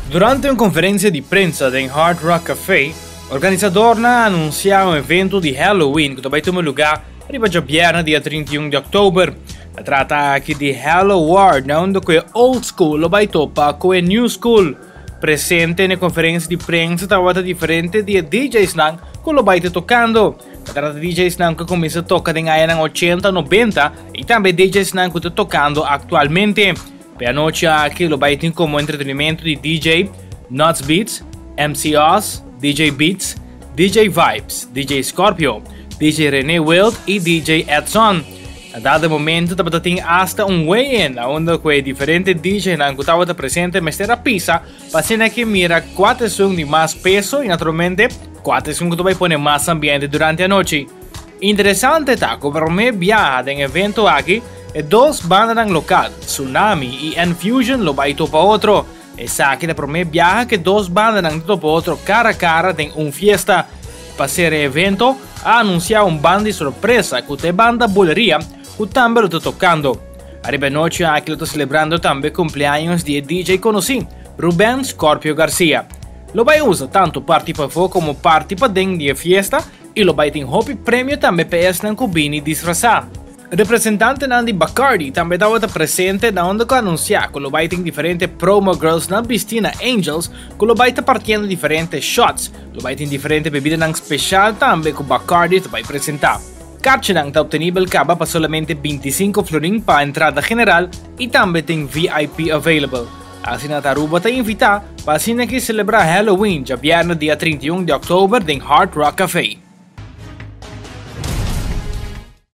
Durante uma conferência de prensa em Hard Rock Café, o organizador anunciou um evento de Halloween que vai ter lugar arriba de viernes, dia 31 de outubro. Trata aqui de Halloween, onde o old school vai topar com a new school. Presente na conferência de prensa estava diferente de DJs que vai estar tocando. Trata de DJs que começam a tocar em anos 80, 90 e também DJs que estão tocando atualmente. Per noite aqui vai ter como entretenimento de DJ Nuts Beats, MC Oz, DJ Beats, DJ Vibes, DJ Scorpio, DJ René Wild e DJ Edson. A dado momento também tem hasta weigh-in, onde o diferente DJ que estava presente mas era pisa, para que mira 4 sons de mais peso e naturalmente 4 sons que vai pôr mais ambiente durante a noite. Interessante tá, que para mim viaja em evento aqui e duas bandas local, Tsunami e Infusion lo vai topa outro. Essa aqui para mim viaja que duas bandas topa outro cara a cara tem fiesta. Para ser evento, a anunciar banda de surpresa que a banda Boleria que também lo está tocando. Arriba noite aqui lo está celebrando também cumpleaños de DJ conhecido, Rubén Scorpio Garcia. Lo vai usar tanto parte para fora como parte para dentro de fiesta e lo vai ter hobby prêmio também para esse cubini disfrazar. Representante de Bacardi também estava presente na onde anunciar que lo vai ter diferentes promo girls na Piscina Angels que lo vai estar partindo diferentes shots. Lo vai ter diferentes bebidas especial também que Bacardi vai apresentar. Carche está obtenível caba para solamente 25 florin para a entrada general e também tem VIP available. Assim a Taruba te invita para assim que celebrar Halloween, já viernes dia 31 de outubro em Hard Rock Café.